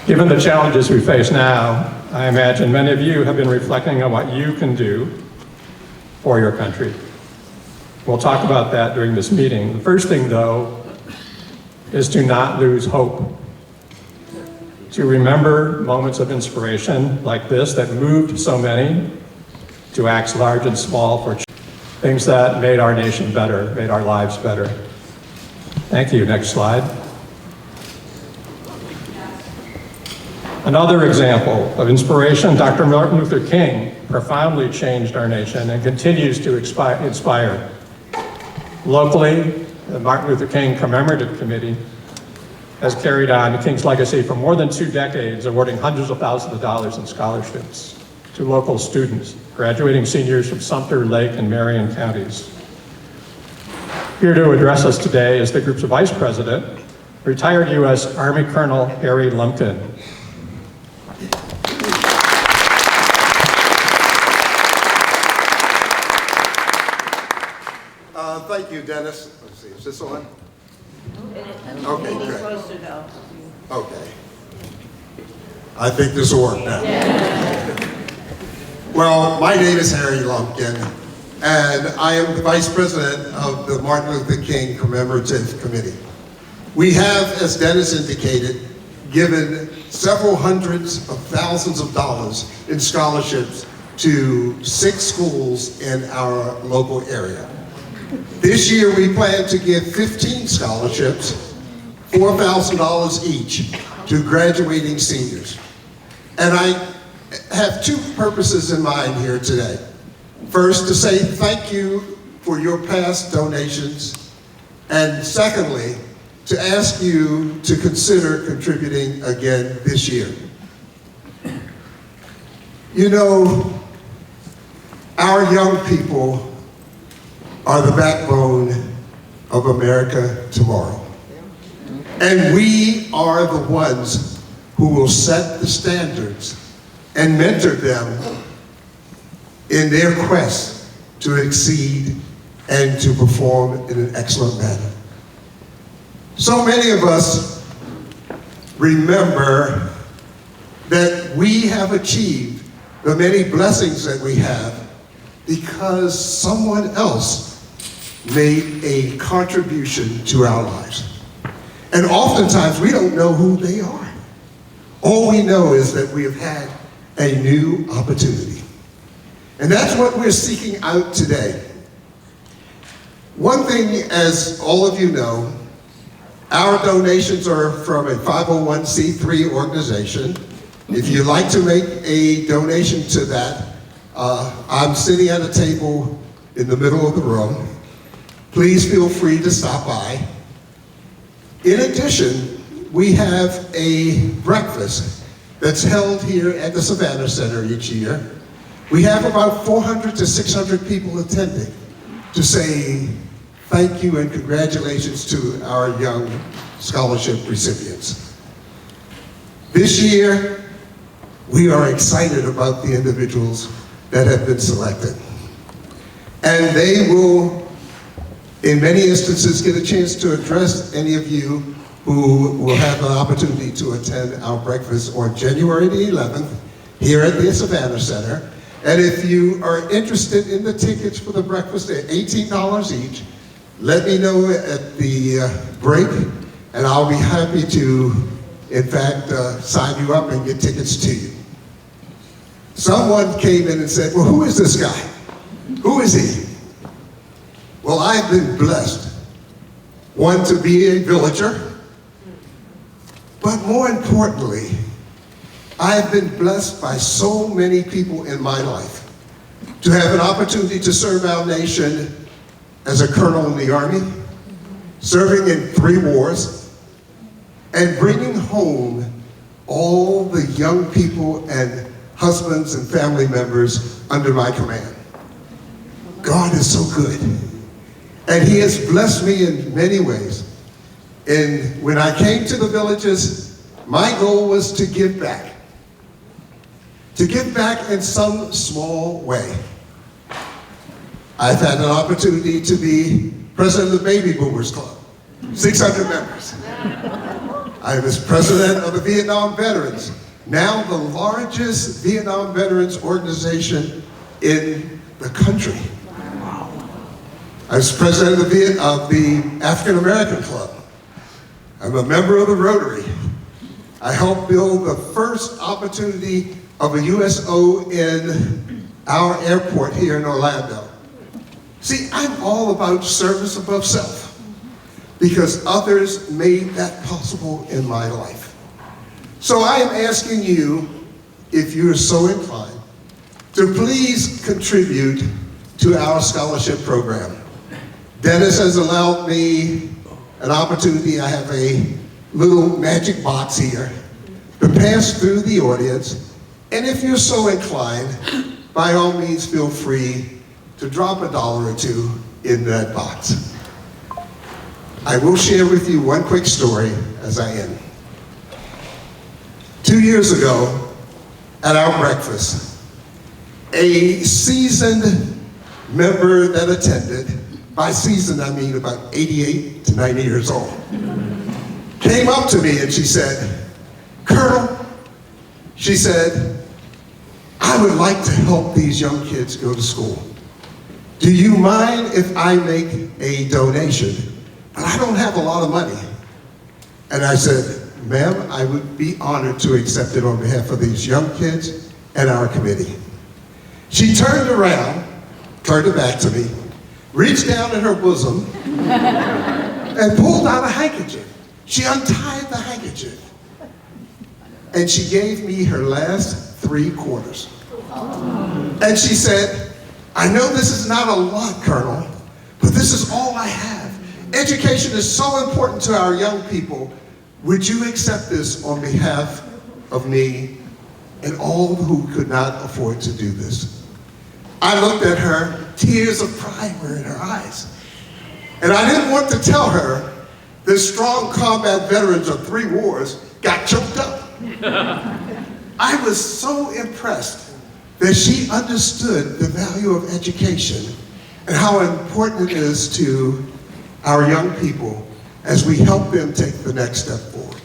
Given the challenges we face now, I imagine many of you have been reflecting on what you can do for your country. We'll talk about that during this meeting. The first thing, though, is to not lose hope. To remember moments of inspiration like this that moved so many to acts large and small for things that made our nation better, made our lives better. Thank you. Next slide. Another example of inspiration, Dr. Martin Luther King profoundly changed our nation and continues to inspire. Locally, the Martin Luther King Commemorative Committee has carried on King's legacy for more than 2 decades, awarding hundreds of thousands of dollars in scholarships to local students, graduating seniors from Sumter, Lake, and Marion counties. Here to address us today is the group's vice president, retired U.S. Army Colonel Harry Lumpkin. Thank you, Dennis. Let's see, is this on? Okay, It's good. supposed to go. Okay. I think this will work now. Well, my name is Harry Lumpkin, and I am the Vice President of the Martin Luther King Commemorative Committee. We have, as Dennis indicated, given several hundreds of thousands of dollars in scholarships to 6 schools in our local area. This year, we plan to give 15 scholarships, $4,000 each, to graduating seniors. And I have 2 purposes in mind here today. First, to say thank you for your past donations, and secondly, to ask you to consider contributing again this year. You know, our young people are the backbone of America tomorrow. And we are the ones who will set the standards and mentor them in their quest to exceed and to perform in an excellent manner. So many of us remember that we have achieved the many blessings that we have because someone else made a contribution to our lives. And oftentimes we don't know who they are. All we know is that we have had a new opportunity. And that's what we're seeking out today. One thing, as all of you know, our donations are from a 501c3 organization. If you'd like to make a donation to that, I'm sitting at a table in the middle of the room. Please feel free to stop by. In addition, we have a breakfast that's held here at the Savannah Center each year. We have about 400 to 600 people attending to say thank you and congratulations to our young scholarship recipients. This year, we are excited about the individuals that have been selected. And they will, in many instances, get a chance to address any of you who will have an opportunity to attend our breakfast on January the 11th here at the Savannah Center. And if you are interested in the tickets for the breakfast, they're $18 each. Let me know at the break, and I'll be happy to, in fact, sign you up and get tickets to you. Someone came in and said, well, who is this guy? Who is he? Well, I've been blessed, one, to be a villager, but more importantly, I've been blessed by so many people in my life to have an opportunity to serve our nation as a colonel in the Army, serving in 3 wars, and bringing home all the young people and husbands and family members under my command. God is so good. And he has blessed me in many ways. And when I came to the villages, my goal was to give back. To give back in some small way. I've had an opportunity to be president of the Baby Boomers Club, 600 members. I was president of the Vietnam Veterans, now the largest Vietnam Veterans organization in the country. I was president of the African American Club. I'm a member of the Rotary. I helped build the first opportunity of a USO in our airport here in Orlando. See, I'm all about service above self because others made that possible in my life. So I am asking you, if you're so inclined, to please contribute to our scholarship program. Dennis has allowed me an opportunity. I have a little magic box here to pass through the audience. And if you're so inclined, by all means, feel free to drop $1 or $2 in that box. I will share with you one quick story as I end. 2 years ago, at our breakfast, a seasoned member that attended, by seasoned I mean about 88 to 90 years old, came up to me and she said, "Colonel," she said, "I would like to help these young kids go to school. Do you mind if I make a donation? But I don't have a lot of money." And I said, "Ma'am, I would be honored to accept it on behalf of these young kids and our committee." She turned around, turned it back to me, reached down in her bosom, and pulled out a handkerchief. She untied the handkerchief. And she gave me her last 3 quarters. And she said, "I know this is not a lot, Colonel, but this is all I have. Education is so important to our young people. Would you accept this on behalf of me and all who could not afford to do this?" I looked at her, tears of pride were in her eyes. And I didn't want to tell her that strong combat veterans of 3 wars got choked up. I was so impressed that she understood the value of education and how important it is to our young people as we help them take the next step forward.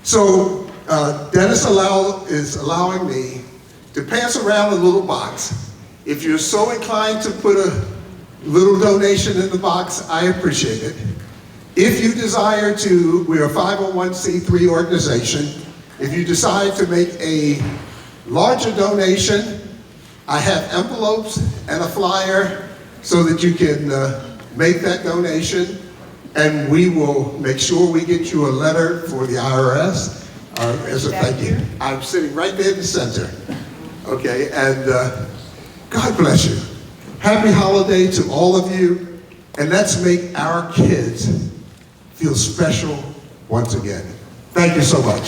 So Dennis is allowing me to pass around a little box. If you're so inclined to put a little donation in the box, I appreciate it. If you desire to, we're a 501c3 organization. If you decide to make a larger donation, I have envelopes and a flyer so that you can make that donation, and we will make sure we get you a letter for the IRS as a thank you. I'm sitting right there in the center. Okay, and God bless you. Happy holiday to all of you, and let's make our kids feel special once again. Thank you so much.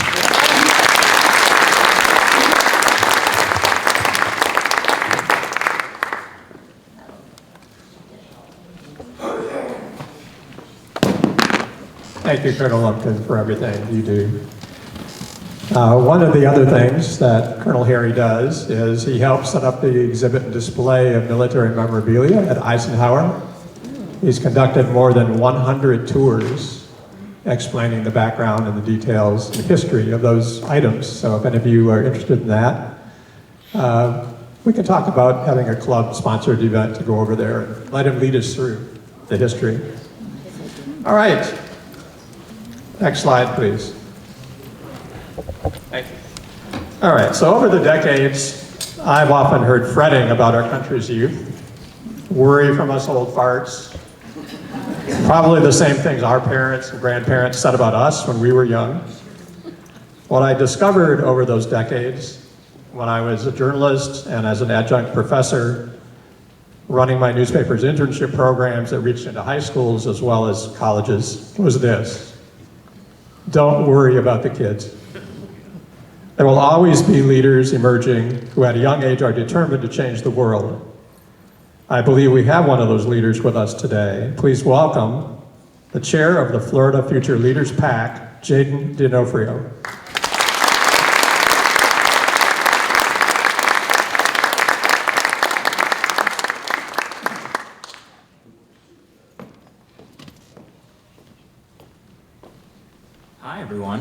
Thank you, Colonel Lumpkin, for everything you do. One of the other things that Colonel Harry does is he helps set up the exhibit and display of military memorabilia at Eisenhower. He's conducted more than 100 tours explaining the background and the details and history of those items. So if any of you are interested in that, we can talk about having a club-sponsored event to go over there and let him lead us through the history. All right. Next slide, please. Thank you. All right, so over the decades, I've often heard fretting about our country's youth, worry from us old farts, probably the same things our parents and grandparents said about us when we were young. What I discovered over those decades, when I was a journalist and as an adjunct professor, running my newspaper's internship programs that reached into high schools as well as colleges, was this: don't worry about the kids. There will always be leaders emerging who at a young age are determined to change the world. I believe we have one of those leaders with us today. Please welcome the chair of the Florida Future Leaders PAC, Jayden D'Onofrio. Hi, everyone.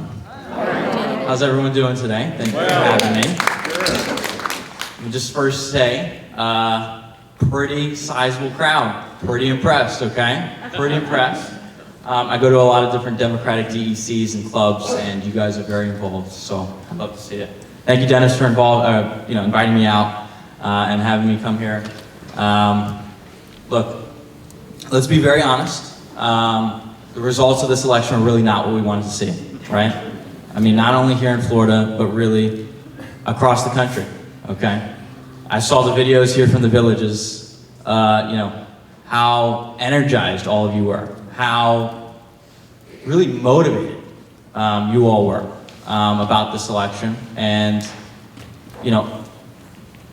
How's everyone doing today? Thank you for having me. Let me just first say, pretty sizable crowd. Pretty impressed, okay? Pretty impressed. I go to a lot of different Democratic DECs and clubs, and you guys are very involved, so I'd love to see it. Thank you, Dennis, for inviting me out and having me come here. Look, let's be very honest. The results of this election are really not what we wanted to see, right? I mean, not only here in Florida, but really across the country, okay? I saw the videos here from the villages, how energized all of you were, how really motivated you all were about this election. And,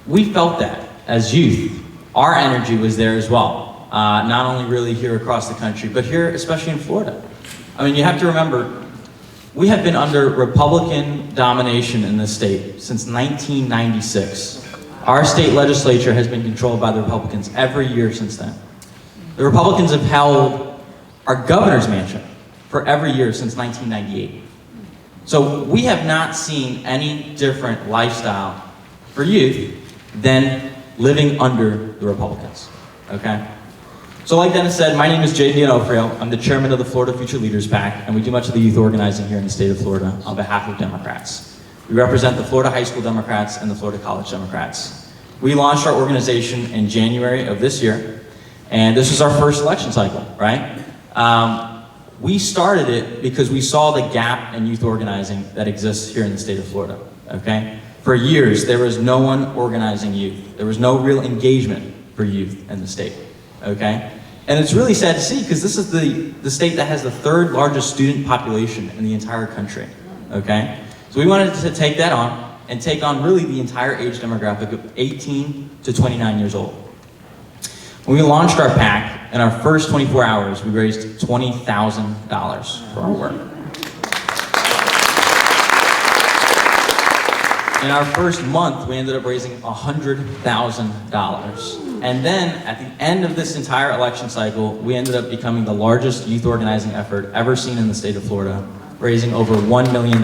we felt that as youth. Our energy was there as well, not only really here across the country, but here, especially in Florida. I mean, you have to remember, we have been under Republican domination in this state since 1996. Our state legislature has been controlled by the Republicans every year since then. The Republicans have held our governor's mansion for every year since 1998. So we have not seen any different lifestyle for youth than living under the Republicans, okay? So like Dennis said, my name is Jayden D'Onofrio. I'm the chairman of the Florida Future Leaders PAC, and we do much of the youth organizing here in the state of Florida on behalf of Democrats. We represent the Florida High School Democrats and the Florida College Democrats. We launched our organization in January of this year, and this was our first election cycle, right? We started it because we saw the gap in youth organizing that exists here in the state of Florida, okay? For years, there was no one organizing youth. There was no real engagement for youth in the state, okay? And it's really sad to see because this is the state that has the third largest student population in the entire country, okay? So we wanted to take that on and take on really the entire age demographic of 18 to 29 years old. When we launched our PAC, in our first 24 hours, we raised $20,000 for our work. In our first month, we ended up raising $100,000. And then, at the end of this entire election cycle, we ended up becoming the largest youth organizing effort ever seen in the state of Florida, raising over $1 million.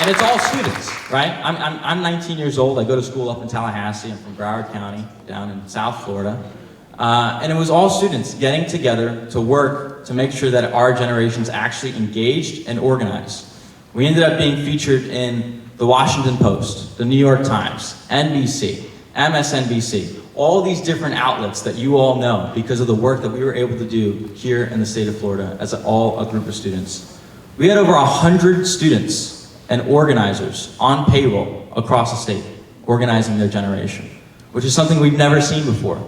And it's all students, right? I'm 19 years old. I go to school up in Tallahassee. I'm from Broward County, down in South Florida. And it was all students getting together to work to make sure that our generation's actually engaged and organized. We ended up being featured in the Washington Post, the New York Times, NBC, MSNBC, all these different outlets that you all know because of the work that we were able to do here in the state of Florida as a group of students. We had over 100 students and organizers on payroll across the state organizing their generation, which is something we've never seen before.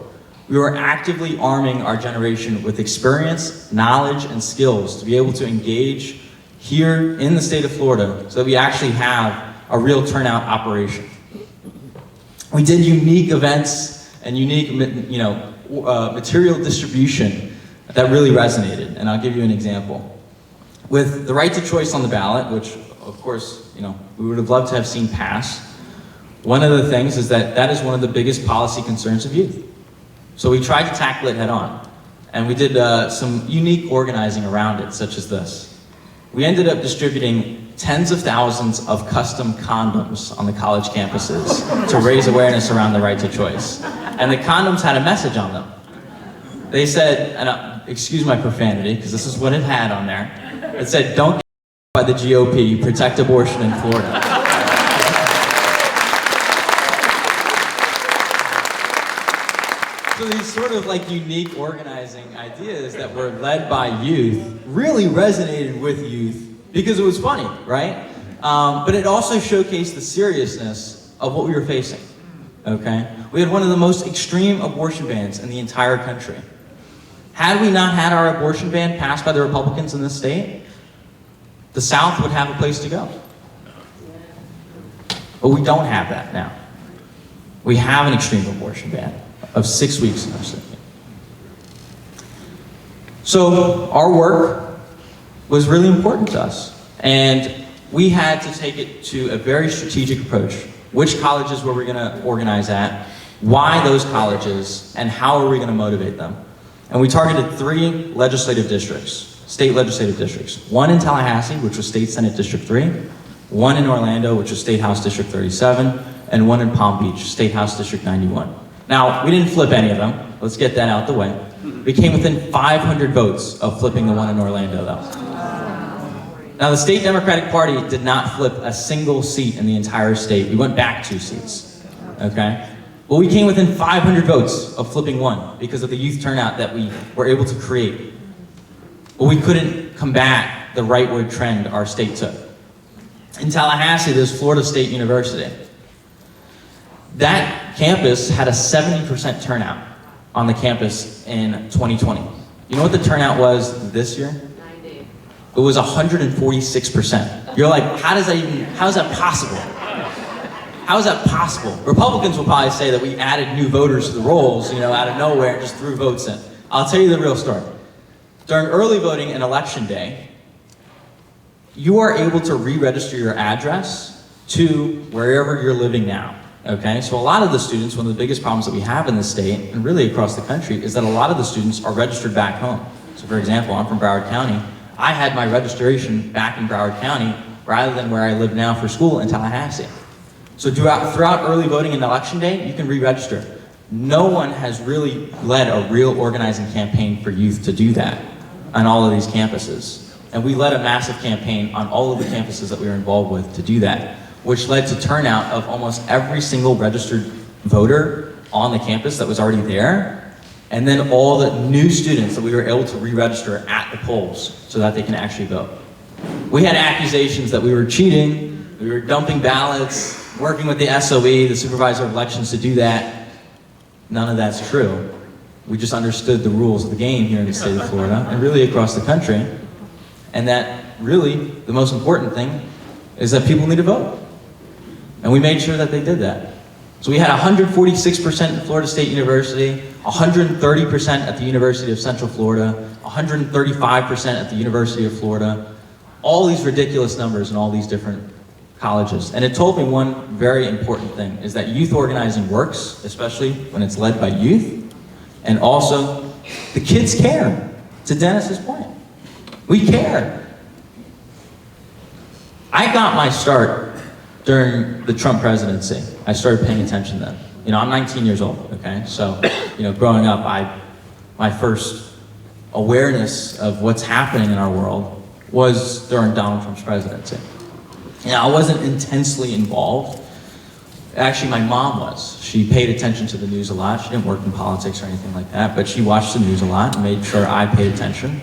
We were actively arming our generation with experience, knowledge, and skills to be able to engage here in the state of Florida so that we actually have a real turnout operation. We did unique events and unique material distribution that really resonated, and I'll give you an example. With the right to choice on the ballot, which of course we would have loved to have seen pass, one of the things is that is one of the biggest policy concerns of youth. So we tried to tackle it head on, and we did some unique organizing around it, such as this. We ended up distributing tens of thousands of custom condoms on the college campuses to raise awareness around the right to choice. And the condoms had a message on them. They said, and excuse my profanity, because this is what it had on there. It said, "Don't get by the GOP, protect abortion in Florida." So these sort of unique organizing ideas that were led by youth really resonated with youth because it was funny, right? But it also showcased the seriousness of what we were facing, okay? We had one of the most extreme abortion bans in the entire country. Had we not had our abortion ban passed by the Republicans in this state, the South would have a place to go. But we don't have that now. We have an extreme abortion ban of 6 weeks in our state. So our work was really important to us, and we had to take it to a very strategic approach. Which colleges were we going to organize at, why those colleges, and how are we going to motivate them? And we targeted 3 legislative districts, state legislative districts. One in Tallahassee, which was State Senate District 3, one in Orlando, which was State House District 37, and one in Palm Beach, State House District 91. Now, we didn't flip any of them. Let's get that out the way. We came within 500 votes of flipping the one in Orlando, though. Now, the state Democratic Party did not flip a single seat in the entire state. We went back 2 seats, okay? Well, we came within 500 votes of flipping one because of the youth turnout that we were able to create. But we couldn't combat the rightward trend our state took. In Tallahassee, there's Florida State University. That campus had a 70% turnout on the campus in 2020. You know what the turnout was this year? 90. It was 146%. You're like, how is that possible? How is that possible? Republicans will probably say that we added new voters to the rolls, out of nowhere and just threw votes in. I'll tell you the real story. During early voting and election day, you are able to re-register your address to wherever you're living now. Okay, so a lot of the students, one of the biggest problems that we have in the state, and really across the country, is that a lot of the students are registered back home. So for example, I'm from Broward County. I had my registration back in Broward County rather than where I live now for school in Tallahassee. So throughout early voting and election day, you can re-register. No one has really led a real organizing campaign for youth to do that on all of these campuses. And we led a massive campaign on all of the campuses that we were involved with to do that, which led to turnout of almost every single registered voter on the campus that was already there, and then all the new students that we were able to re-register at the polls so that they can actually vote. We had accusations that we were cheating, we were dumping ballots, working with the SOE, the Supervisor of Elections, to do that. None of that's true. We just understood the rules of the game here in the state of Florida, and really across the country, and that really, the most important thing is that people need to vote. And we made sure that they did that. So we had 146% at Florida State University, 130% at the University of Central Florida, 135% at the University of Florida, all these ridiculous numbers in all these different colleges. And it told me one very important thing, is that youth organizing works, especially when it's led by youth, and also the kids care, to Dennis's point. We care. I got my start during the Trump presidency. I started paying attention then. I'm 19 years old, okay? So, growing up, my first awareness of what's happening in our world was during Donald Trump's presidency. I wasn't intensely involved. Actually, my mom was. She paid attention to the news a lot. She didn't work in politics or anything like that, but she watched the news a lot and made sure I paid attention.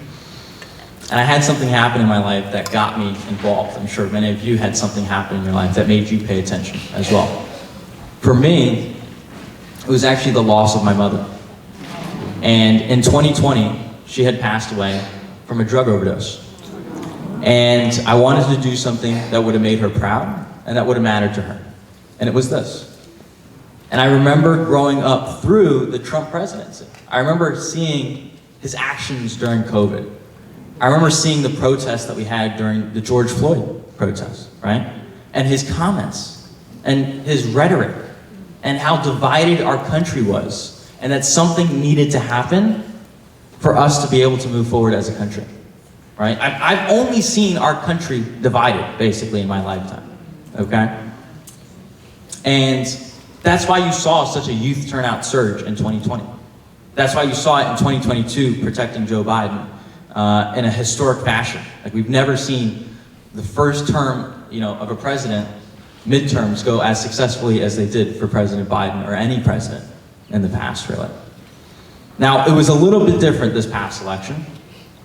And I had something happen in my life that got me involved. I'm sure many of you had something happen in your life that made you pay attention as well. For me, it was actually the loss of my mother. And in 2020, she had passed away from a drug overdose. And I wanted to do something that would have made her proud and that would have mattered to her. And it was this. And I remember growing up through the Trump presidency. I remember seeing his actions during COVID. I remember seeing the protests that we had during the George Floyd protests, right? And his comments and his rhetoric and how divided our country was, and that something needed to happen for us to be able to move forward as a country, right? I've only seen our country divided, basically, in my lifetime, okay? And that's why you saw such a youth turnout surge in 2020. That's why you saw it in 2022, protecting Joe Biden in a historic fashion. Like, we've never seen the first term, of a president, midterms, go as successfully as they did for President Biden or any president in the past, really. Now, it was a little bit different this past election.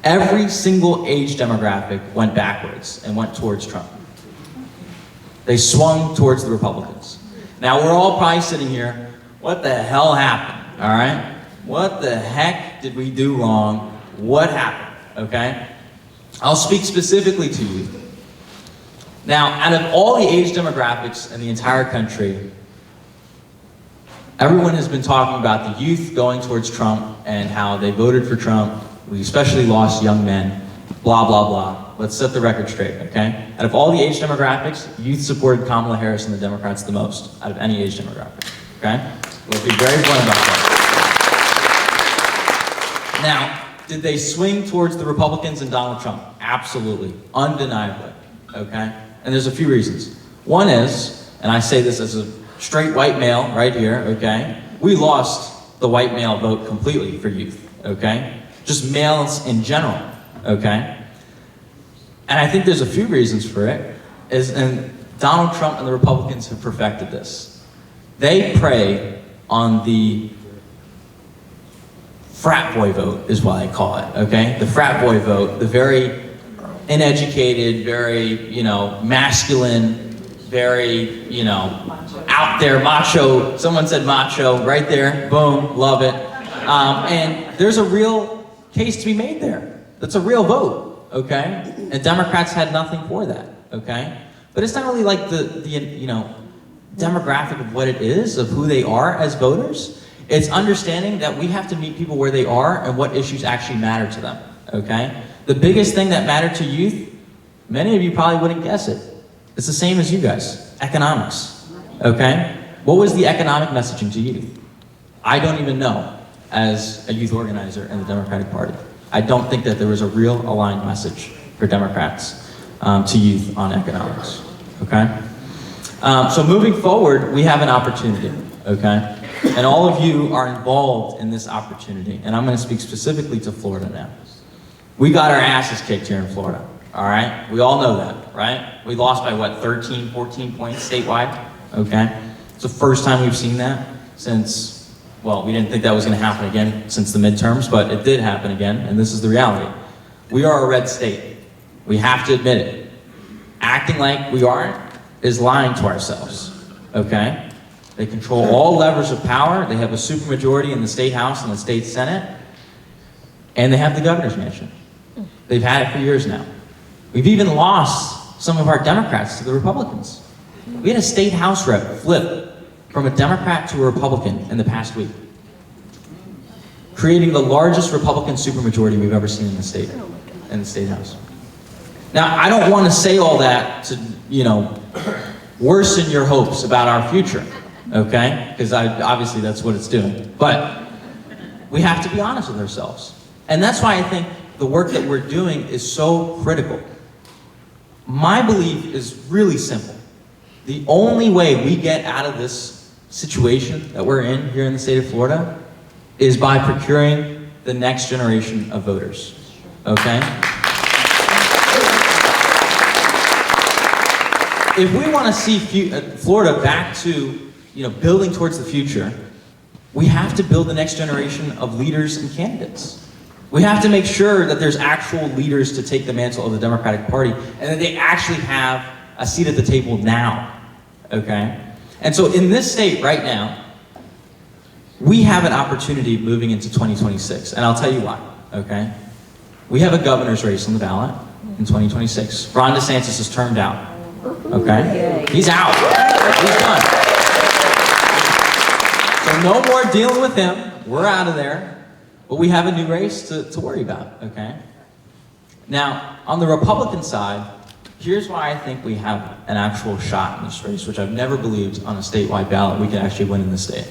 Every single age demographic went backwards and went towards Trump. They swung towards the Republicans. Now, we're all probably sitting here, what the hell happened, all right? What the heck did we do wrong? What happened, okay? I'll speak specifically to you. Now, out of all the age demographics in the entire country, everyone has been talking about the youth going towards Trump and how they voted for Trump. We especially lost young men, blah, blah, blah. Let's set the record straight, okay? Out of all the age demographics, youth supported Kamala Harris and the Democrats the most out of any age demographic, okay? We'll be very blunt about that. Now, did they swing towards the Republicans and Donald Trump? Absolutely, undeniably, okay? And there's a few reasons. One is, and I say this as a straight white male right here, okay? We lost the white male vote completely for youth, okay? Just males in general, okay? And I think there's a few reasons for it, and Donald Trump and the Republicans have perfected this. They prey on the frat boy vote, is what I call it, okay? The frat boy vote, the very uneducated, very, masculine, very, out there, macho. Someone said macho, right there, boom, love it. And there's a real case to be made there. That's a real vote, okay? And Democrats had nothing for that, okay? But it's not really like the demographic of what it is, of who they are as voters. It's understanding that we have to meet people where they are and what issues actually matter to them, okay? The biggest thing that mattered to youth, many of you probably wouldn't guess it. It's the same as you guys, economics, okay? What was the economic messaging to youth? I don't even know as a youth organizer in the Democratic Party. I don't think that there was a real aligned message for Democrats to youth on economics, okay? So moving forward, we have an opportunity, okay? And all of you are involved in this opportunity, and I'm gonna speak specifically to Florida now. We got our asses kicked here in Florida, all right? We all know that, right? We lost by what, 13, 14 points statewide, okay? It's the first time we've seen that since, well, we didn't think that was gonna happen again since the midterms, but it did happen again, and this is the reality. We are a red state. We have to admit it. Acting like we aren't is lying to ourselves, okay? They control all levers of power. They have a supermajority in the state house and the state senate, and they have the governor's mansion. They've had it for years now. We've even lost some of our Democrats to the Republicans. We had a state house rep flip from a Democrat to a Republican in the past week, creating the largest Republican supermajority we've ever seen in the state house. Now, I don't want to say all that to, worsen your hopes about our future, okay? Because obviously that's what it's doing. But we have to be honest with ourselves. And that's why I think the work that we're doing is so critical. My belief is really simple. The only way we get out of this situation that we're in here in the state of Florida is by procuring the next generation of voters, okay? If we want to see Florida back to, building towards the future, we have to build the next generation of leaders and candidates. We have to make sure that there's actual leaders to take the mantle of the Democratic Party and that they actually have a seat at the table now, okay? And so in this state right now, we have an opportunity moving into 2026, and I'll tell you why, okay? We have a governor's race on the ballot in 2026. Ron DeSantis is termed out. Okay? He's out. He's done. So no more dealing with him. We're out of there. But we have a new race to worry about, okay? Now, on the Republican side, here's why I think we have an actual shot in this race, which I've never believed on a statewide ballot we could actually win in this state.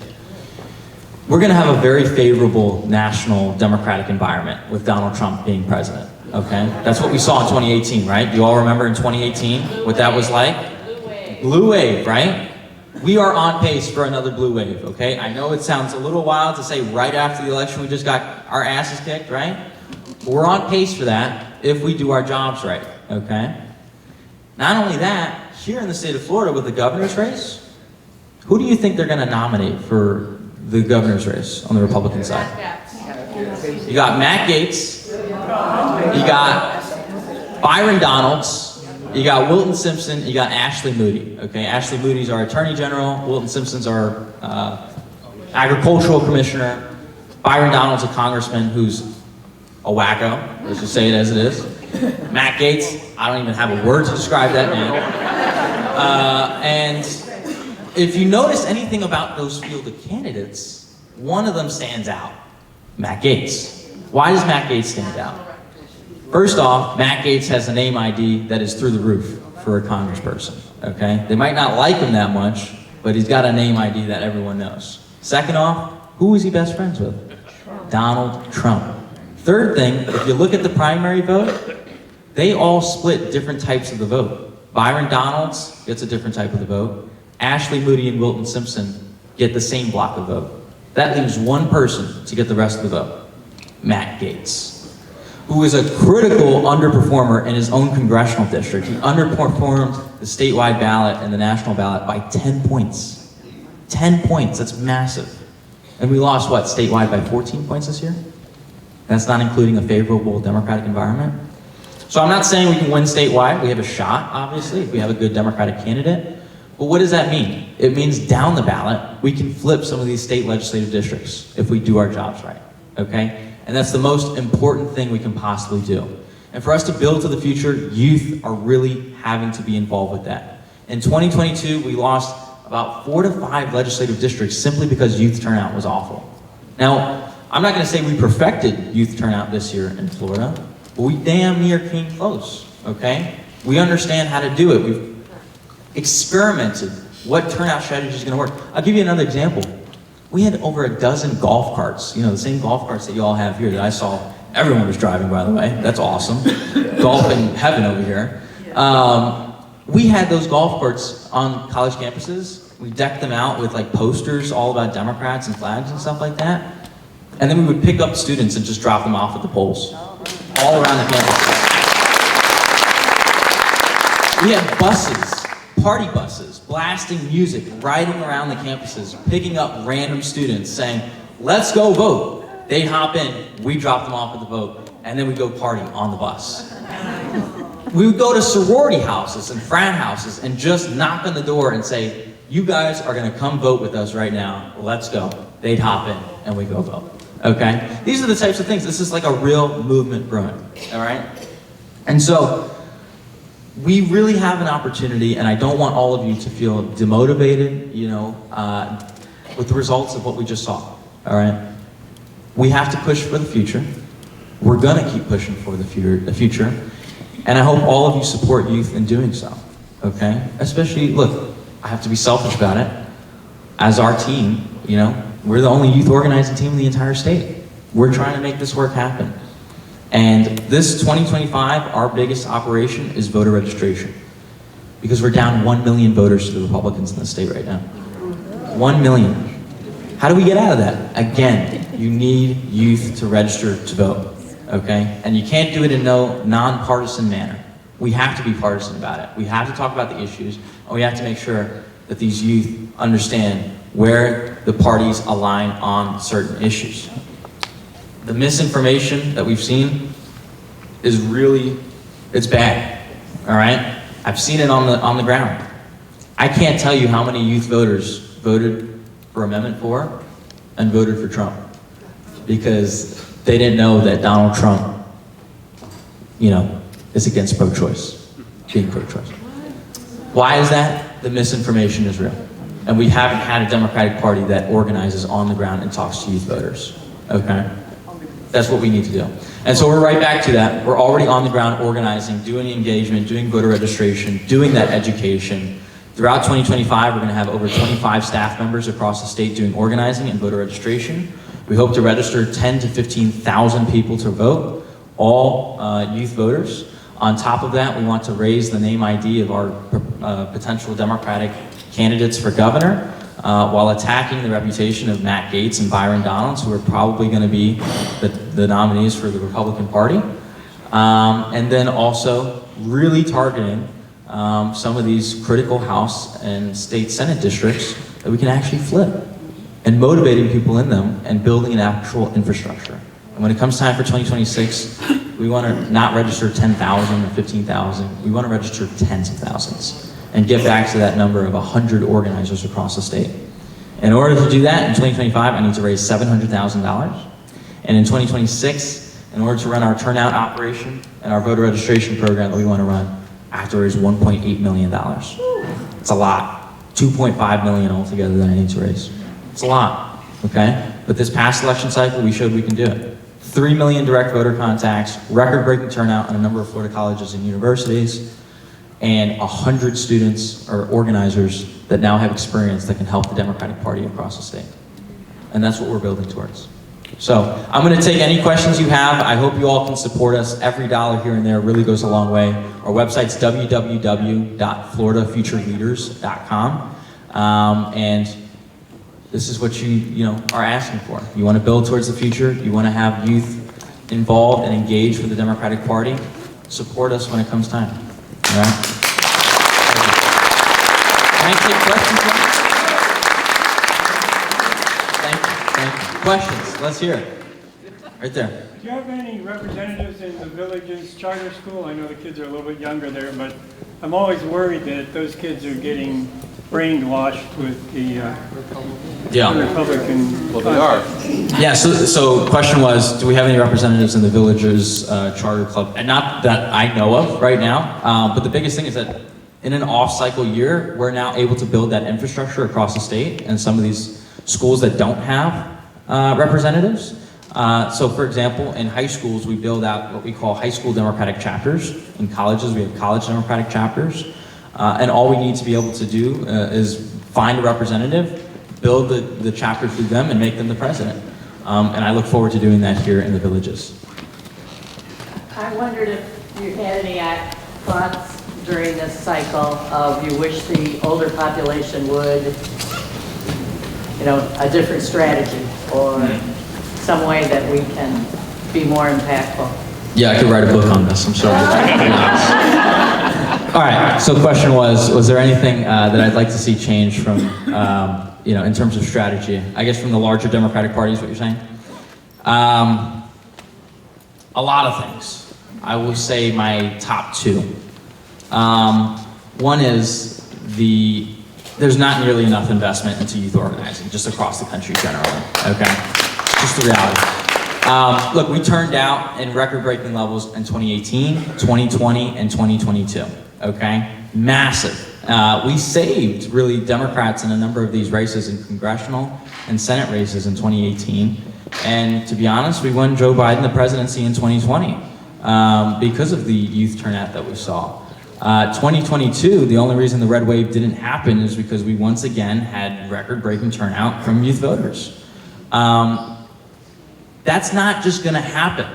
We're gonna have a very favorable national Democratic environment with Donald Trump being president. Okay, that's what we saw in 2018, right? You all remember in 2018 what that was like? Blue wave. Blue wave, right? We are on pace for another blue wave, okay? I know it sounds a little wild to say right after the election we just got our asses kicked, right? But we're on pace for that if we do our jobs right, okay? Not only that, here in the state of Florida with the governor's race, who do you think they're gonna nominate for the governor's race on the Republican side? You got Matt Gaetz. You got Byron Donalds, you got Wilton Simpson, you got Ashley Moody. Okay, Ashley Moody's our Attorney General, Wilton Simpson's our Agricultural Commissioner, Byron Donalds a Congressman who's a wacko, let's just say it as it is. Matt Gaetz, I don't even have a word to describe that man. And if you notice anything about those field of candidates, one of them stands out, Matt Gaetz. Why does Matt Gaetz stand out? First off, Matt Gaetz has a name ID that is through the roof for a congressperson, okay? They might not like him that much, but he's got a name ID that everyone knows. Second off, who is he best friends with? Donald Trump, Third thing, if you look at the primary vote, they all split different types of the vote. Byron Donalds gets a different type of the vote. Ashley Moody and Wilton Simpson get the same block of vote. That leaves one person to get the rest of the vote, Matt Gaetz, who is a critical underperformer in his own congressional district. He underperformed the statewide ballot and the national ballot by 10 points. 10 points, that's massive. And we lost, what, statewide by 14 points this year? That's not including a favorable Democratic environment. So I'm not saying we can win statewide. We have a shot, obviously, if we have a good Democratic candidate. But what does that mean? It means down the ballot, we can flip some of these state legislative districts if we do our jobs right, okay? And that's the most important thing we can possibly do. And for us to build to the future, youth are really having to be involved with that. In 2022, we lost about 4 to 5 legislative districts simply because youth turnout was awful. Now, I'm not gonna say we perfected youth turnout this year in Florida, but we damn near came close, okay? We understand how to do it. We've experimented what turnout strategy is gonna work. I'll give you another example. We had over a dozen golf carts, you know, the same golf carts that you all have here that I saw everyone was driving, by the way. That's awesome. Golf in heaven over here. We had those golf carts on college campuses. We decked them out with like posters all about Democrats and flags and stuff like that. And then we would pick up students and just drop them off at the polls all around the campus. We had buses, party buses, blasting music, riding around the campuses, picking up random students saying, let's go vote. They'd hop in, we drop them off at the vote, and then we'd go party on the bus. We would go to sorority houses and frat houses and just knock on the door and say, you guys are gonna come vote with us right now, let's go. They'd hop in and we go vote, okay? These are the types of things, this is like a real movement brewing, all right? And so, we really have an opportunity, and I don't want all of you to feel demotivated, you know, with the results of what we just saw, all right? We have to push for the future. We're gonna keep pushing for the future, and I hope all of you support youth in doing so, okay? Especially, look, I have to be selfish about it. As our team, you know, we're the only youth organizing team in the entire state. We're trying to make this work happen. And this 2025, our biggest operation is voter registration. Because we're down 1 million voters to the Republicans in the state right now. 1 million. How do we get out of that? Again, you need youth to register to vote, okay? And you can't do it in no nonpartisan manner. We have to be partisan about it. We have to talk about the issues, and we have to make sure that these youth understand where the parties align on certain issues. The misinformation that we've seen is really, it's bad, all right? I've seen it on the ground. I can't tell you how many youth voters voted for Amendment 4 and voted for Trump because they didn't know that Donald Trump, you know, is against pro-choice, being pro-choice. Why is that? The misinformation is real. And we haven't had a Democratic Party that organizes on the ground and talks to youth voters, okay? That's what we need to do. And so we're right back to that. We're already on the ground organizing, doing the engagement, doing voter registration, doing that education. Throughout 2025, we're gonna have over 25 staff members across the state doing organizing and voter registration. We hope to register 10 to 15,000 people to vote, all youth voters. On top of that, we want to raise the name ID of our potential Democratic candidates for governor, while attacking the reputation of Matt Gaetz and Byron Donalds, who are probably going to be the nominees for the Republican Party. And then also really targeting some of these critical House and state Senate districts that we can actually flip, and motivating people in them and building an actual infrastructure. And when it comes time for 2026, we want to not register 10,000 or 15,000, we want to register tens of thousands and get back to that number of 100 organizers across the state. In order to do that, in 2025, I need to raise $700,000. And in 2026, in order to run our turnout operation and our voter registration program that we want to run, I have to raise $1.8 million. It's a lot. 2.5 million altogether that I need to raise. It's a lot, okay? But this past election cycle, we showed we can do it. 3 million direct voter contacts, record-breaking turnout on a number of Florida colleges and universities, and 100 students or organizers that now have experience that can help the Democratic Party across the state. And that's what we're building towards. So I'm going to take any questions you have. I hope you all can support us. Every dollar here and there really goes a long way. Our website's www.floridafutureleaders.com. And this is what you are asking for. You want to build towards the future. You want to have youth involved and engaged with the Democratic Party. Support us when it comes time. All right? Can I take questions now? Thank you. Questions? Let's hear it. Right there. Do you have any representatives in the village's charter school? I know the kids are a little bit younger there, but I'm always worried that those kids are getting brainwashed with the Republican. Well, they are. Yeah, so question was, do we have any representatives in the village's charter club? And not that I know of right now, but the biggest thing is that in an off-cycle year, we're now able to build that infrastructure across the state and some of these schools that don't have representatives. So for example, in high schools, we build out what we call high school Democratic chapters. In colleges, we have college Democratic chapters. And all we need to be able to do is find a representative, build the chapter through them, and make them the president. And I look forward to doing that here in the villages. I wondered if you had any thoughts during this cycle of you wish the older population would, a different strategy or some way that we can be more impactful. Yeah, I could write a book on this, I'm sorry. All right, so the question was there anything that I'd like to see change from, in terms of strategy? I guess from the larger Democratic Party is what you're saying? A lot of things. I will say my top two. One is there's not nearly enough investment into youth organizing, just across the country generally, okay? Just the reality. Look, we turned out in record-breaking levels in 2018, 2020, and 2022, okay? Massive. We saved, really, Democrats in a number of these races in congressional and Senate races in 2018. And to be honest, we won Joe Biden the presidency in 2020 because of the youth turnout that we saw. 2022, the only reason the red wave didn't happen is because we once again had record-breaking turnout from youth voters. That's not just gonna happen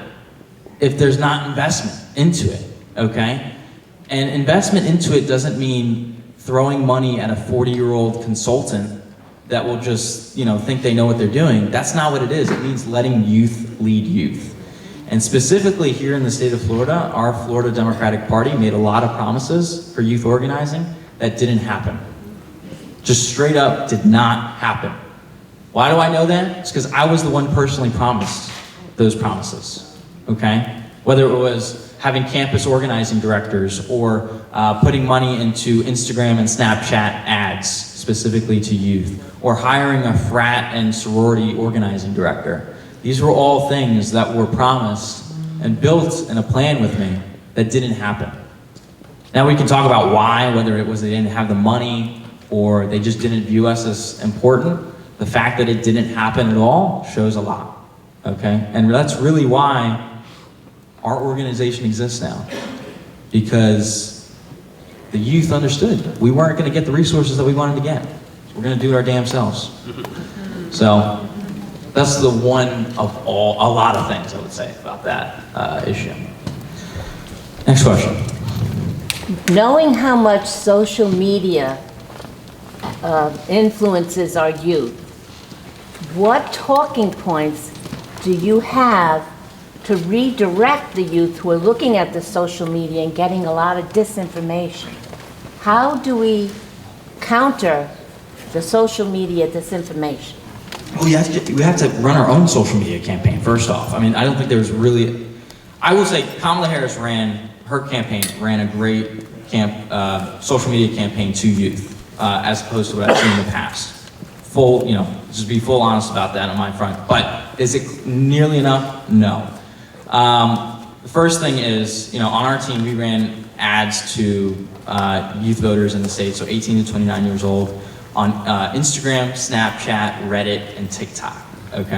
if there's not investment into it, okay? And investment into it doesn't mean throwing money at a 40-year-old consultant that will just, think they know what they're doing. That's not what it is. It means letting youth lead youth. And specifically here in the state of Florida, our Florida Democratic Party made a lot of promises for youth organizing that didn't happen. Just straight up did not happen. Why do I know that? It's because I was the one personally promised those promises, okay? Whether it was having campus organizing directors or putting money into Instagram and Snapchat ads specifically to youth, or hiring a frat and sorority organizing director. These were all things that were promised and built in a plan with me that didn't happen. Now we can talk about why, whether it was they didn't have the money or they just didn't view us as important. The fact that it didn't happen at all shows a lot, okay? And that's really why our organization exists now, because the youth understood we weren't gonna get the resources that we wanted to get. We're gonna do it our damn selves. So that's the one of a lot of things I would say about that issue. Next question. Knowing how much social media influences our youth, what talking points do you have to redirect the youth who are looking at the social media and getting a lot of disinformation? How do we counter the social media disinformation? Well, we have to run our own social media campaign, first off. I mean, I don't think there's really... I will say Kamala Harris ran a great social media campaign to youth, as opposed to what I've seen in the past. Just be full honest about that on my front. But is it nearly enough? No. The first thing is, on our team, we ran ads to youth voters in the state, so 18 to 29 years old, on Instagram, Snapchat, Reddit, and TikTok, okay?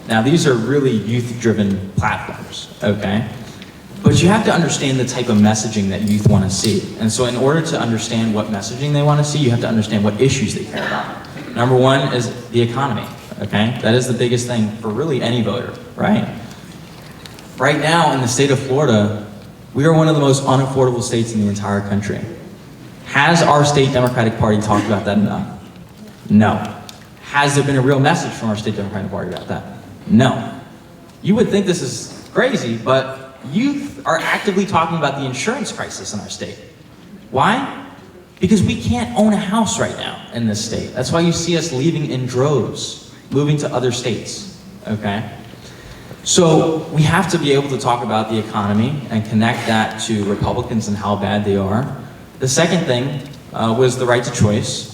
Now, these are really youth-driven platforms, okay? But you have to understand the type of messaging that youth want to see. And so in order to understand what messaging they want to see, you have to understand what issues they care about. Number one is the economy, okay? That is the biggest thing for really any voter, right? Right now in the state of Florida, we are one of the most unaffordable states in the entire country. Has our state Democratic Party talked about that enough? No. Has there been a real message from our state Democratic Party about that? No. You would think this is crazy, but youth are actively talking about the insurance crisis in our state. Why? Because we can't own a house right now in this state. That's why you see us leaving in droves, moving to other states, okay? So we have to be able to talk about the economy and connect that to Republicans and how bad they are. The second thing was the right to choice.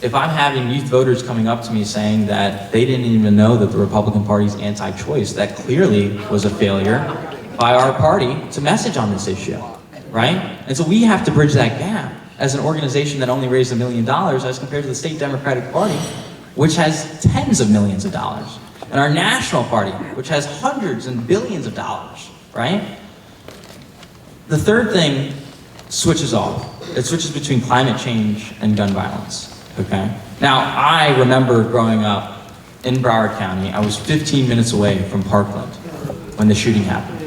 If I'm having youth voters coming up to me saying that they didn't even know that the Republican Party's anti-choice, that clearly was a failure by our party to message on this issue, right? And so we have to bridge that gap as an organization that only raised $1 million as compared to the state Democratic Party, which has tens of millions of dollars. And our national party, which has hundreds and billions of dollars, right? The third thing switches off. It switches between climate change and gun violence, okay? Now, I remember growing up in Broward County. I was 15 minutes away from Parkland when the shooting happened.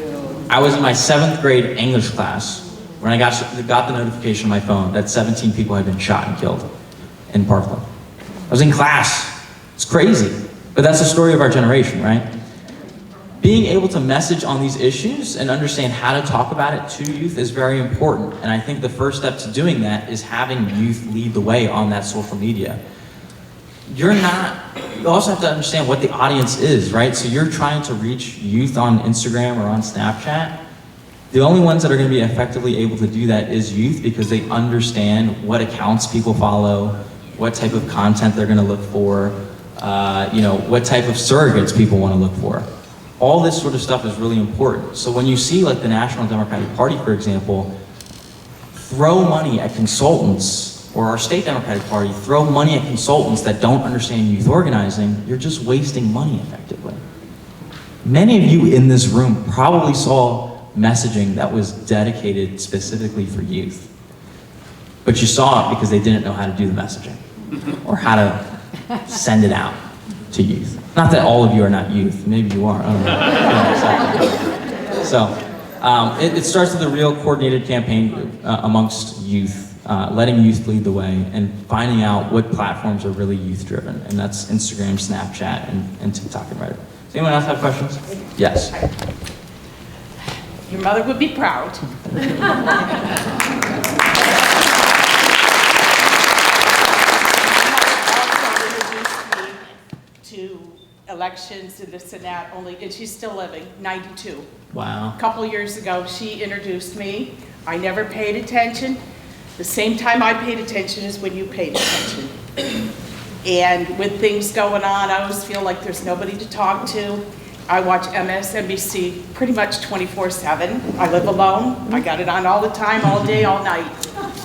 I was in my 7th grade English class when I got the notification on my phone that 17 people had been shot and killed in Parkland. I was in class. It's crazy. But that's the story of our generation, right? Being able to message on these issues and understand how to talk about it to youth is very important. And I think the first step to doing that is having youth lead the way on that social media. You also have to understand what the audience is, right? So you're trying to reach youth on Instagram or on Snapchat. The only ones that are going to be effectively able to do that is youth, because they understand what accounts people follow, what type of content they're going to look for, what type of surrogates people want to look for. All this sort of stuff is really important. So when you see like the National Democratic Party, for example, throw money at consultants, or our state Democratic Party throw money at consultants that don't understand youth organizing, you're just wasting money effectively. Many of you in this room probably saw messaging that was dedicated specifically for youth. But you saw it because they didn't know how to do the messaging or how to send it out to youth. Not that all of you are not youth. Maybe you are. I don't know. So it starts with a real coordinated campaign amongst youth, letting youth lead the way and finding out what platforms are really youth-driven. And that's Instagram, Snapchat, and TikTok and Reddit. Does anyone else have questions? Yes. Your mother would be proud. To elections in the Senate only, and she's still living, 92. Wow. A couple years ago, she introduced me. I never paid attention. The same time I paid attention is when you paid attention. And with things going on, I always feel like there's nobody to talk to. I watch MSNBC pretty much 24/7. I live alone. I got it on all the time, all day, all night.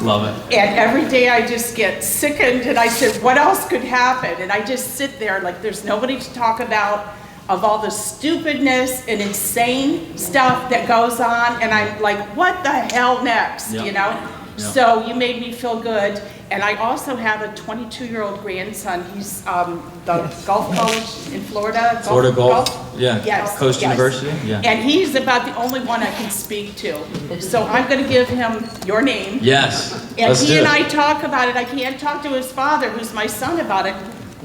Love it. And every day I just get sickened, and I said, what else could happen? And I just sit there like there's nobody to talk about of all the stupidness and insane stuff that goes on. And I'm like, what the hell next, Yep. you know? Yep. So you made me feel good. And I also have a 22-year-old grandson. He's the Gulf College in Florida. Florida Gulf? Yeah. Yes. Coast yes. University? Yeah. And he's about the only one I can speak to. So I'm going to give him your name. Yes. And Let's he do and it. I talk about it. I can't talk to his father, who's my son, about it.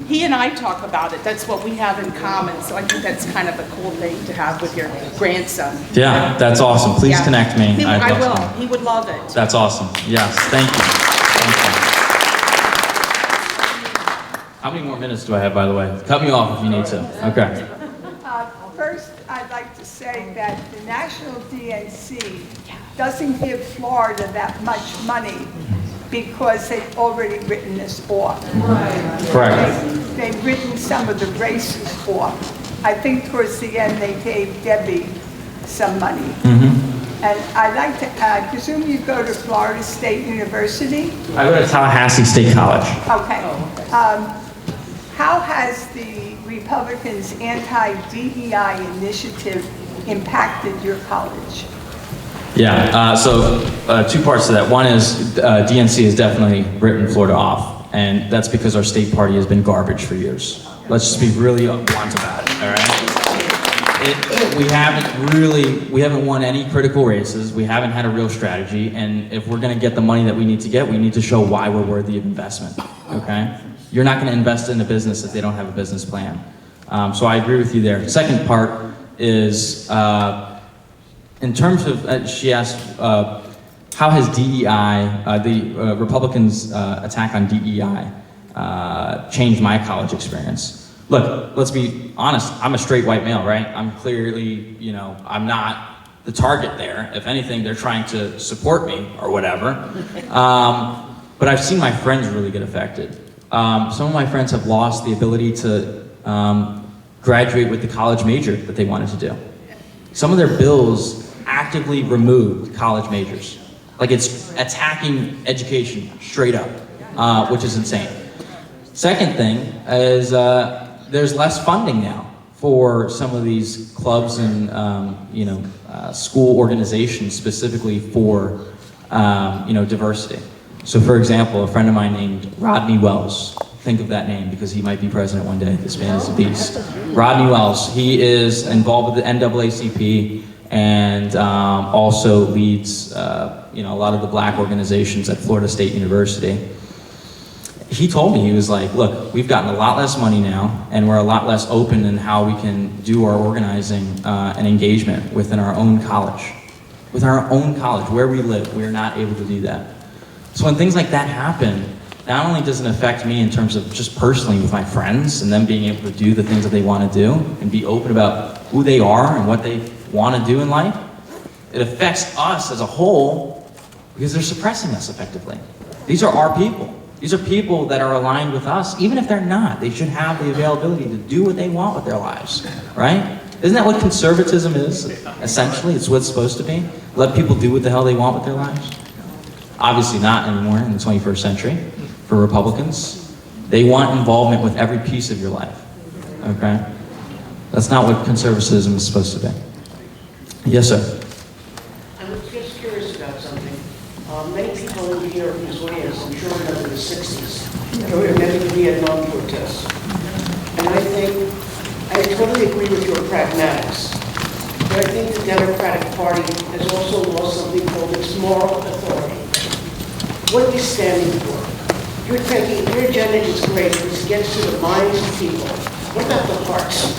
He and I talk about it. That's what we have in common. So I think that's kind of a cool thing to have with your grandson. Yeah, that's awesome. Please Yeah. connect me. I I'd love will. to. He would love it. That's awesome. Yes, thank you. Thank you. How many more minutes do I have, by the way? Cut me off if you need to. Okay. First, I'd like to say that the National DNC doesn't give Florida that much money because they've already written this off. Correct. They've written some of the races off. I think towards the end, they gave Debbie some money. And I'd like to, I presume you go to Florida State University? I go to Tallahassee State College. Okay. How has the Republicans' anti-DEI initiative impacted your college? Yeah, so 2 parts to that. One is DNC has definitely written Florida off, and that's because our state party has been garbage for years. Let's just be really blunt about it, all right? We haven't won any critical races. We haven't had a real strategy. And if we're gonna get the money that we need to get, we need to show why we're worthy of investment, okay? You're not gonna invest in a business if they don't have a business plan. So I agree with you there. Second part is, in terms of, she asked, how has DEI, the Republicans' attack on DEI, changed my college experience? Look, let's be honest, I'm a straight white male, right? I'm clearly, I'm not the target there. If anything, they're trying to support me or whatever. But I've seen my friends really get affected. Some of my friends have lost the ability to graduate with the college major that they wanted to do. Some of their bills actively removed college majors. Like, it's attacking education straight up, which is insane. Second thing is there's less funding now for some of these clubs and school organizations specifically for diversity. So for example, a friend of mine named Rodney Wells, think of that name because he might be president one day. This man is a beast. Rodney Wells, he is involved with the NAACP and also leads a lot of the black organizations at Florida State University. He told me, he was like, look, we've gotten a lot less money now, and we're a lot less open in how we can do our organizing and engagement within our own college. With our own college, where we live, we're not able to do that. So when things like that happen, not only does it affect me in terms of just personally with my friends and them being able to do the things that they want to do and be open about who they are and what they want to do in life, it affects us as a whole because they're suppressing us effectively. These are our people. These are people that are aligned with us. Even if they're not, they should have the availability to do what they want with their lives, right? Isn't that what conservatism is, essentially? It's what it's supposed to be. Let people do what the hell they want with their lives. Obviously not anymore in the 21st century for Republicans. They want involvement with every piece of your life, okay? That's not what conservatism is supposed to be. Yes, sir. I was just curious about something. Many people in here whose audience and children under the 60s who remember the Vietnam protests. And I totally agree with your pragmatics. But I think the Democratic Party has also lost something called its moral authority. What are we standing for? You're thinking your agenda is great, which gets to the minds of people. What about the hearts?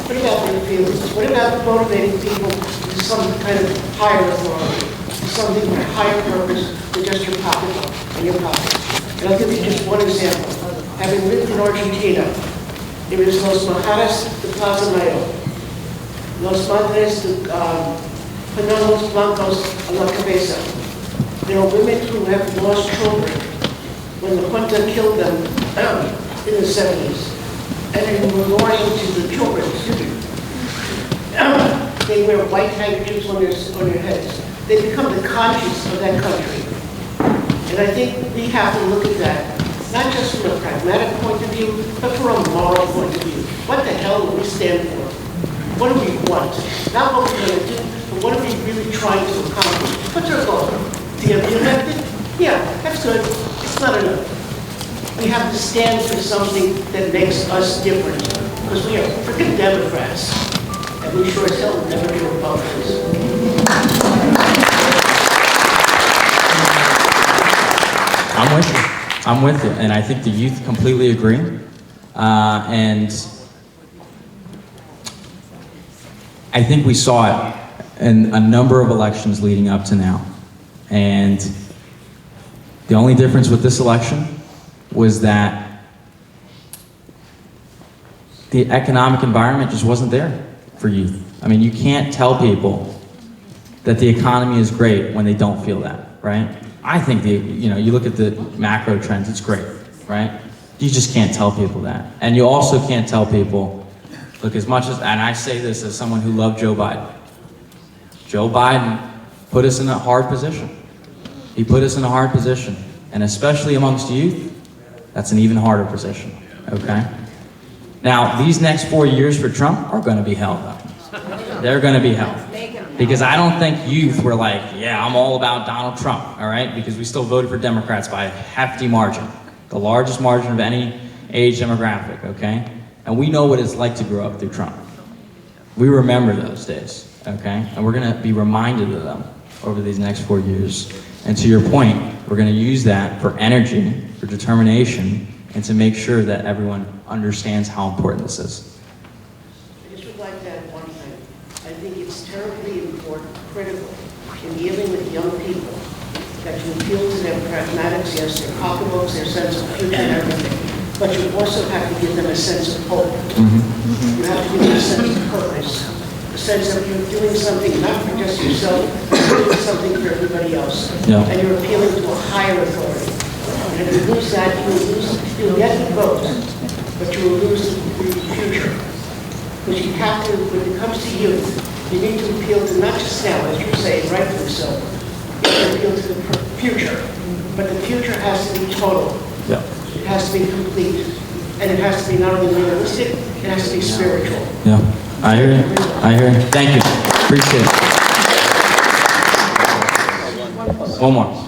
What about their feelings? What about motivating people to some kind of higher authority, to something with a higher purpose than just your pocketbook and your pocket? And I'll give you just one example. Having lived in Argentina, it was Los Majares de Plaza Mayo, Los Madres de Pañuelos Blancos a la Cabeza. There are women who have lost children when the junta killed them in the 70s. And in memorial to the children, they wear white handkerchiefs on their heads. They become the conscience of that country. And I think we have to look at that, not just from a pragmatic point of view, but from a moral point of view. What the hell do we stand for? What do we want? Not what we're going to do, but what are we really trying to accomplish? What's our goal? To get reelected? Yeah, that's good. It's not enough. We have to stand for something that makes us different, because we are freaking Democrats, and we sure as hell will never be Republicans. I'm with you, and I think the youth completely agree. And I think we saw it in a number of elections leading up to now. And the only difference with this election was that the economic environment just wasn't there for youth. I mean, you can't tell people that the economy is great when they don't feel that, right? I think you look at the macro trends, it's great, right? You just can't tell people that. And you also can't tell people, look, as much as, and I say this as someone who loved Joe Biden. Joe Biden put us in a hard position. He put us in a hard position. And especially amongst youth, that's an even harder position, okay? Now, these next 4 years for Trump are gonna be hell, though. They're gonna be hell. Because I don't think youth were like, yeah, I'm all about Donald Trump, all right? Because we still voted for Democrats by a hefty margin. The largest margin of any age demographic, okay? And we know what it's like to grow up through Trump. We remember those days, okay? And we're gonna be reminded of them over these next 4 years. And to your point, we're gonna use that for energy, for determination, and to make sure that everyone understands how important this is. I just would like to add one thing. I think it's terribly important, critical, in dealing with young people, that you appeal to their pragmatics, yes, their pocketbooks, their sense of future and everything, but you also have to give them a sense of hope. You have to give them a sense of purpose, a sense that you're doing something not for just yourself, but you're doing something for everybody else. Yeah. And you're appealing to a higher authority. And if you lose that, you'll get the vote, but you will lose the future. Because you have to, when it comes to youth, you need to appeal to not just now, as you say, rightfully so, you have to appeal to the future. But the future has to be total. Yeah. It has to be complete. And it has to be not only realistic, it has to be spiritual. Yeah, I hear you. I hear you. Thank you. Appreciate it. One more.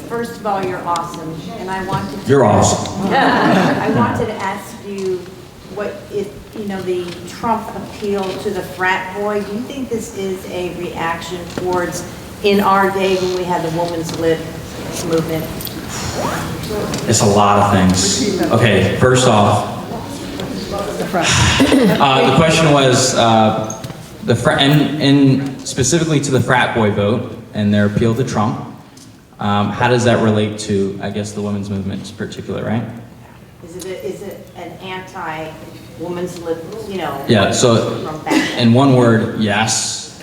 First of all, you're awesome, and I wanted to... You're awesome. I wanted to ask you what if, the Trump appeal to the frat boy, do you think this is a reaction towards, in our day when we had the women's lib movement? It's a lot of things. Okay, first off, the question was, and specifically to the frat boy vote and their appeal to Trump. How does that relate to, I guess, the women's movement in particular, right? Is it an anti-women's lib, Yeah, so from back then? in one word, yes.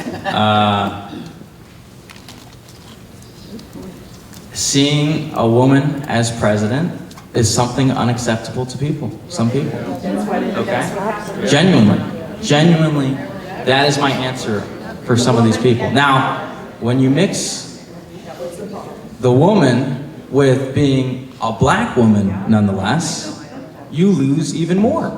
Seeing a woman as president is something unacceptable to people, some people. Okay? Genuinely, that is my answer for some of these people. Now, when you mix the woman with being a black woman, nonetheless, you lose even more,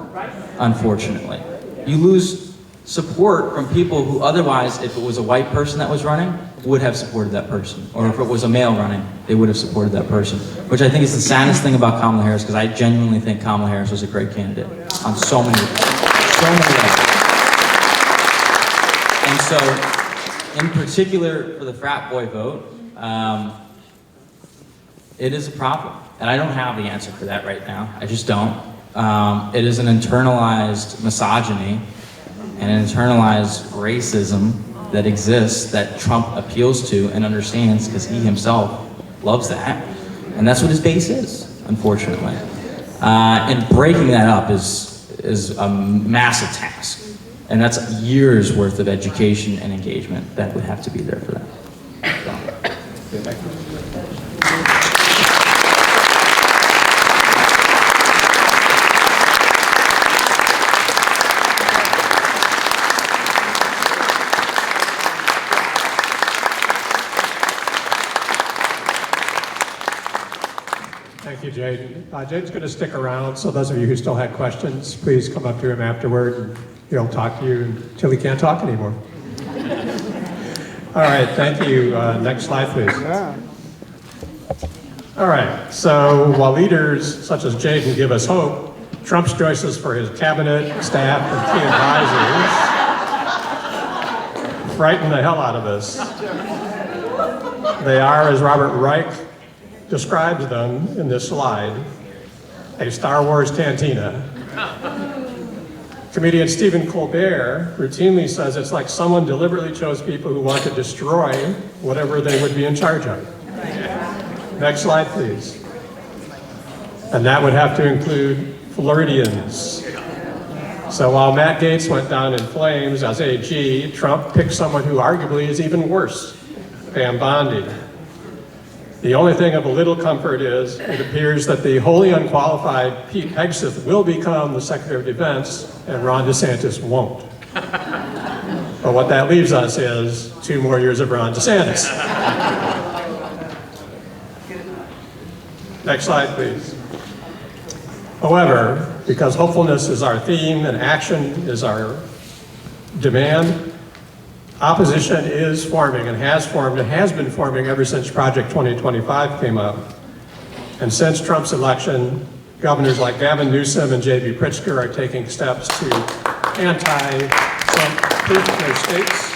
unfortunately. You lose support from people who otherwise, if it was a white person that was running, would have supported that person. Or if it was a male running, they would have supported that person. Which I think is the saddest thing about Kamala Harris, because I genuinely think Kamala Harris was a great candidate on so many levels. And so, in particular for the frat boy vote, it is a problem. And I don't have the answer for that right now. I just don't. It is an internalized misogyny and an internalized racism that exists that Trump appeals to and understands because he himself loves that. And that's what his base is, unfortunately. And breaking that up is a massive task. And that's years worth of education and engagement that would have to be there for that. Thank you, Jayden. Jayden's going to stick around, so those of you who still had questions, please come up to him afterward, and he'll talk to you until he can't talk anymore. All right, thank you. Next slide, please. All right, so while leaders such as Jayden give us hope, Trump's choices for his cabinet, staff, and key advisors frighten the hell out of us. They are, as Robert Reich describes them in this slide, a Star Wars cantina. Comedian Stephen Colbert routinely says it's like someone deliberately chose people who want to destroy whatever they would be in charge of. Next slide, please. And that would have to include Floridians. So while Matt Gaetz went down in flames as AG, Trump picked someone who arguably is even worse, Pam Bondi. The only thing of a little comfort is it appears that the wholly unqualified Pete Hegseth will become the Secretary of Defense and Ron DeSantis won't. But what that leaves us is 2 more years of Ron DeSantis. Next slide, please. However, because hopefulness is our theme and action is our demand, opposition is forming and has formed and has been forming ever since Project 2025 came up. And since Trump's election, Governors like Gavin Newsom and J.B. Pritzker are taking steps to anti-Trump-proof their states,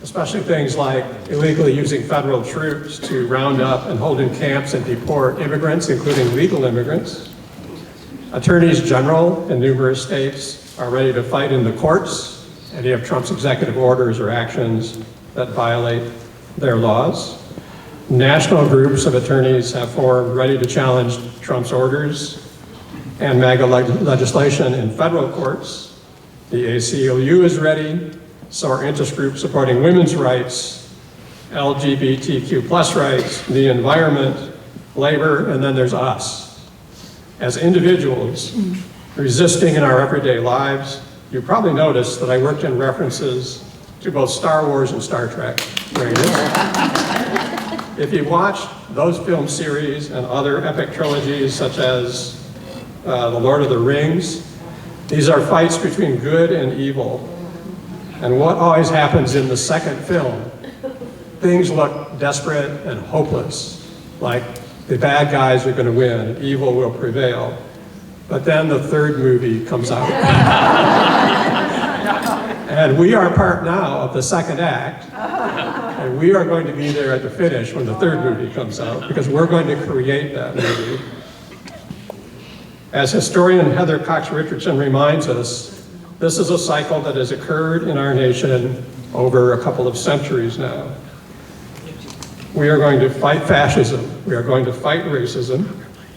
especially things like illegally using federal troops to round up and hold in camps and deport immigrants, including legal immigrants. Attorneys general in numerous states are ready to fight in the courts any of Trump's executive orders or actions that violate their laws. National groups of attorneys have formed ready to challenge Trump's orders and MAGA legislation in federal courts. The ACLU is ready, so are interest groups supporting women's rights, LGBTQ+ rights, the environment, labor, and then there's us. As individuals resisting in our everyday lives, you probably noticed that I worked in references to both Star Wars and Star Trek during this. If you watched those film series and other epic trilogies such as The Lord of the Rings, these are fights between good and evil. And what always happens in the second film, things look desperate and hopeless, like the bad guys are going to win, evil will prevail. But then the third movie comes out. And we are part now of the second act, and we are going to be there at the finish when the third movie comes out, because we're going to create that movie. As historian Heather Cox Richardson reminds us, this is a cycle that has occurred in our nation over a couple of centuries now. We are going to fight fascism. We are going to fight racism.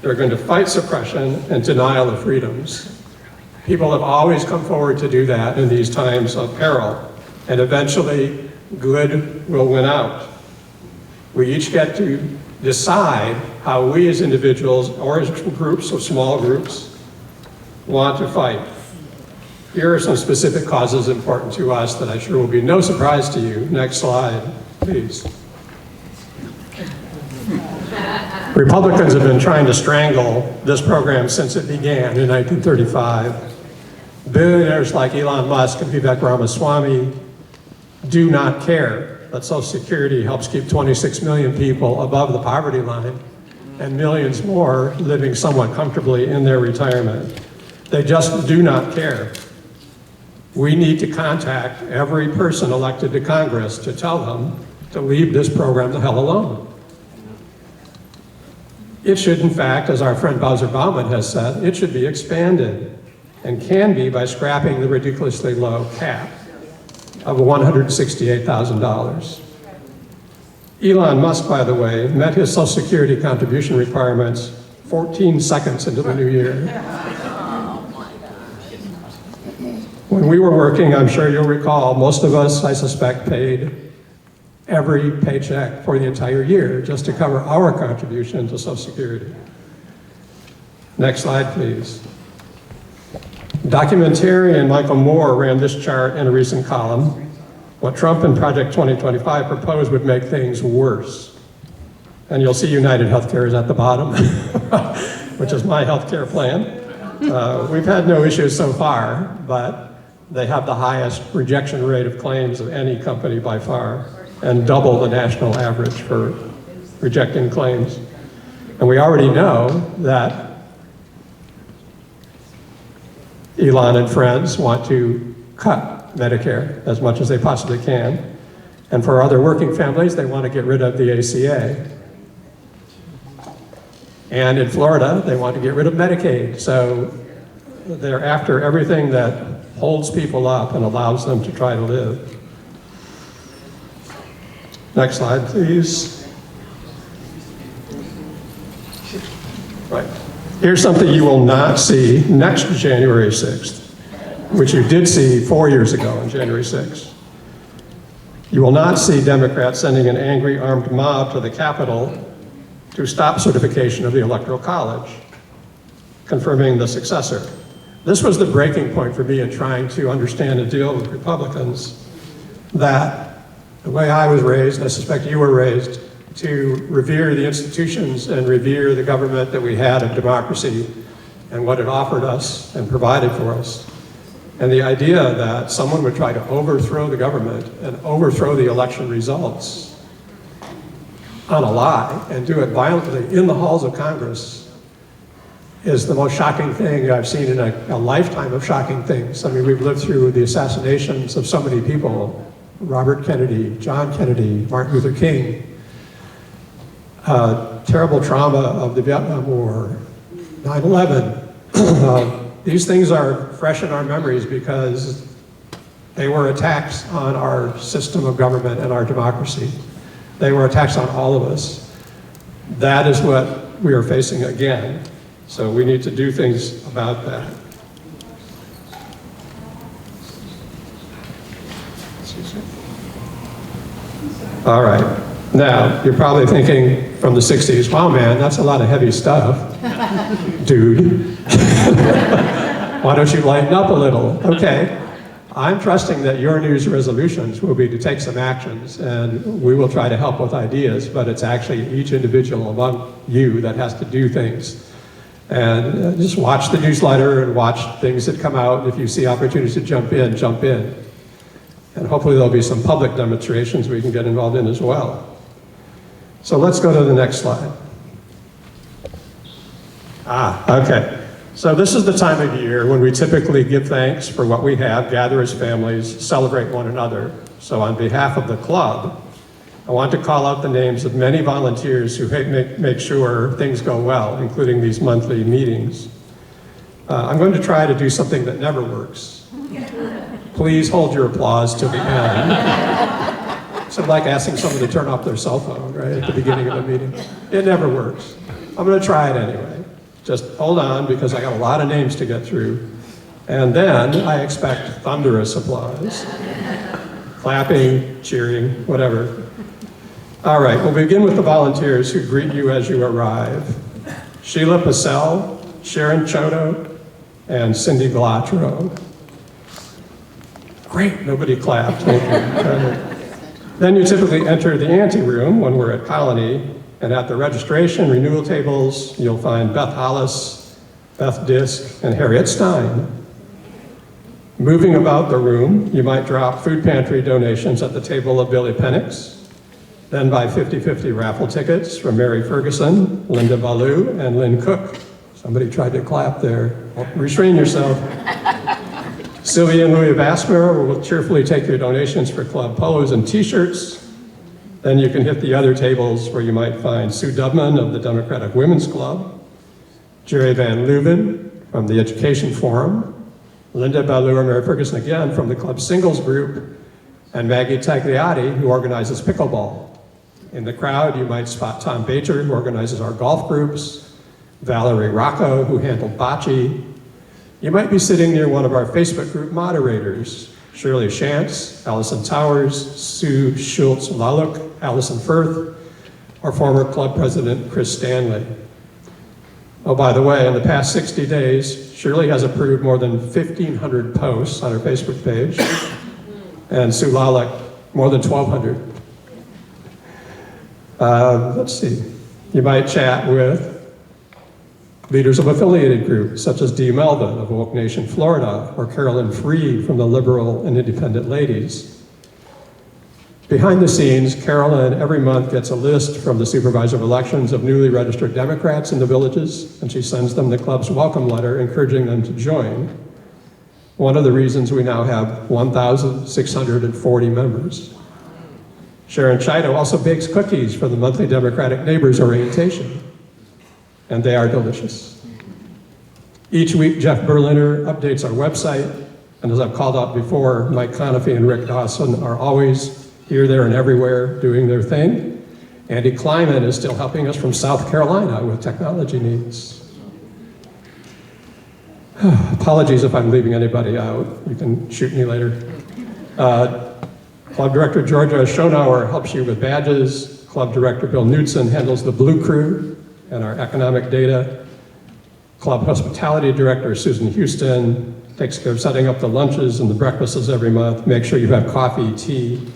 We are going to fight suppression and denial of freedoms. People have always come forward to do that in these times of peril, and eventually good will win out. We each get to decide how we as individuals or as groups or small groups want to fight. Here are some specific causes important to us that I'm sure will be no surprise to you. Next slide, please. Republicans have been trying to strangle this program since it began in 1935. Billionaires like Elon Musk and Vivek Ramaswamy do not care that Social Security helps keep 26 million people above the poverty line and millions more living somewhat comfortably in their retirement. They just do not care. We need to contact every person elected to Congress to tell them to leave this program the hell alone. It should, in fact, as our friend Bowser Baumann has said, it should be expanded, and can be by scrapping the ridiculously low cap of $168,000. Elon Musk, by the way, met his Social Security contribution requirements 14 seconds into the new year. When we were working, I'm sure you'll recall, most of us, I suspect, paid every paycheck for the entire year just to cover our contribution to Social Security. Next slide, please. Documentarian Michael Moore ran this chart in a recent column. What Trump and Project 2025 proposed would make things worse. And you'll see United Healthcare is at the bottom, which is my healthcare plan. We've had no issues so far, but they have the highest rejection rate of claims of any company by far, and double the national average for rejecting claims. And we already know that Elon and friends want to cut Medicare as much as they possibly can. And for other working families, they want to get rid of the ACA. And in Florida, they want to get rid of Medicaid. So they're after everything that holds people up and allows them to try to live. Next slide, please. Right. Here's something you will not see next January 6th, which you did see 4 years ago on January 6th. You will not see Democrats sending an angry armed mob to the Capitol to stop certification of the Electoral College, confirming the successor. This was the breaking point for me in trying to understand and deal with Republicans, that the way I was raised, I suspect you were raised, to revere the institutions and revere the government that we had of democracy and what it offered us and provided for us. And the idea that someone would try to overthrow the government and overthrow the election results on a lie and do it violently in the halls of Congress is the most shocking thing I've seen in a lifetime of shocking things. I mean, we've lived through the assassinations of so many people: Robert Kennedy, John Kennedy, Martin Luther King, terrible trauma of the Vietnam War, 9/11. These things are fresh in our memories because they were attacks on our system of government and our democracy. They were attacks on all of us. That is what we are facing again. So we need to do things about that. All right. Now, you're probably thinking from the 60s, wow, man, that's a lot of heavy stuff, dude. Why don't you lighten up a little? Okay. I'm trusting that your New Year's resolutions will be to take some actions, and we will try to help with ideas, but it's actually each individual among you that has to do things. And just watch the newsletter and watch things that come out. If you see opportunities to jump in, jump in. And hopefully there'll be some public demonstrations we can get involved in as well. So let's go to the next slide. Okay. So this is the time of year when we typically give thanks for what we have, gather as families, celebrate one another. So on behalf of the club, I want to call out the names of many volunteers who make sure things go well, including these monthly meetings. I'm going to try to do something that never works. Please hold your applause till the end. It's like asking someone to turn off their cell phone, right, at the beginning of the meeting. It never works. I'm going to try it anyway. Just hold on, because I got a lot of names to get through. And then I expect thunderous applause. Clapping, cheering, whatever. All right, we'll begin with the volunteers who greet you as you arrive. Sheila Pacell, Sharon Chodo, and Cindy Galatro. Great, nobody clapped. Thank you. Then you typically enter the ante room when we're at Colony, and at the registration renewal tables, you'll find Beth Hollis, Beth Disk, and Harriet Stein. Moving about the room, you might drop food pantry donations at the table of Billy Penix, then buy 50-50 raffle tickets from Mary Ferguson, Linda Ballou, and Lynn Cook. Somebody tried to clap there. Well, restrain yourself. Sylvia and Louis Bassmer will cheerfully take your donations for club polos and t-shirts. Then you can hit the other tables where you might find Sue Dubman of the Democratic Women's Club, Jerry Van Leuven from the Education Forum, Linda Ballou and Mary Ferguson again from the club singles group, and Maggie Tagliati, who organizes pickleball. In the crowd, you might spot Tom Bacher, who organizes our golf groups, Valerie Rocco, who handled bocce. You might be sitting near one of our Facebook group moderators, Shirley Shantz, Allison Towers, Sue Schultz-Laluk, Allison Firth, or former club president Chris Stanley. Oh, by the way, in the past 60 days, Shirley has approved more than 1,500 posts on her Facebook page, and Sue Laluk, more than 1,200. Let's see. You might chat with leaders of affiliated groups, such as Dee Melvin of Woke Nation, Florida, or Carolyn Freed from the Liberal and Independent Ladies. Behind the scenes, Carolyn every month gets a list from the Supervisor of Elections of newly registered Democrats in the villages, and she sends them the club's welcome letter encouraging them to join. One of the reasons we now have 1,640 members. Sharon Chido also bakes cookies for the monthly Democratic Neighbors Orientation, and they are delicious. Each week, Jeff Berliner updates our website, and as I've called out before, Mike Conifee and Rick Dawson are always here, there, and everywhere doing their thing. Andy Kleiman is still helping us from South Carolina with technology needs. Apologies if I'm leaving anybody out. You can shoot me later. Club Director Georgia Schonauer helps you with badges. Club Director Bill Knudsen handles the Blue Crew and our economic data. Club Hospitality Director Susan Houston takes care of setting up the lunches and the breakfasts every month. Make sure you have coffee, tea,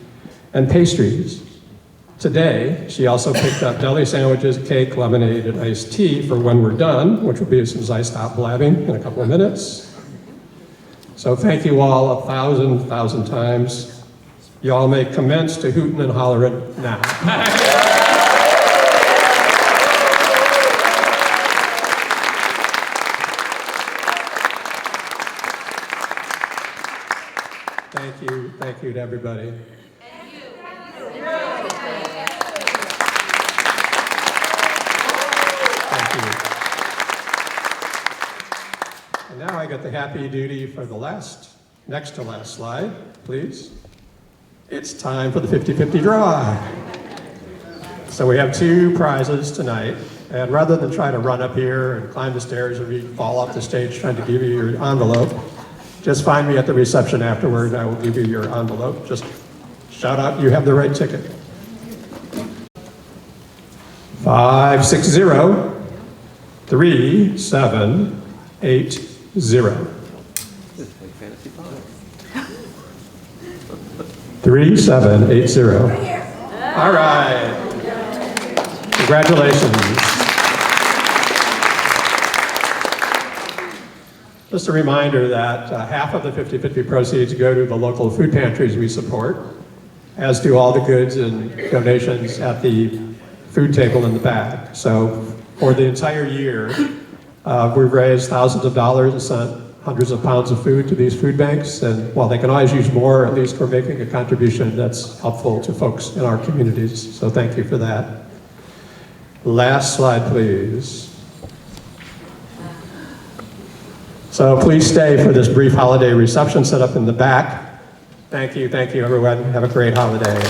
and pastries. Today, she also picked up deli sandwiches, cake, lemonade, and iced tea for when we're done, which will be as soon as I stop blabbing in a couple of minutes. So thank you all 1,000 times. Y'all may commence to hootin' and hollerin' now. everybody. Thank you. And now I got the happy duty for the next to last slide, please. It's time for the 50-50 draw. So we have 2 prizes tonight, and rather than try to run up here and climb the stairs or fall off the stage trying to give you your envelope, just find me at the reception afterward. I will give you your envelope. Just shout out you have the right ticket. 560-3780. 3780. All right. Congratulations. Just a reminder that half of the 50-50 proceeds go to the local food pantries we support, as do all the goods and donations at the food table in the back. So for the entire year, we've raised thousands of dollars and sent hundreds of pounds of food to these food banks. And while they can always use more, at least we're making a contribution that's helpful to folks in our communities. So thank you for that. Last slide, please. So please stay for this brief holiday reception set up in the back. Thank you, everyone. Have a great holiday.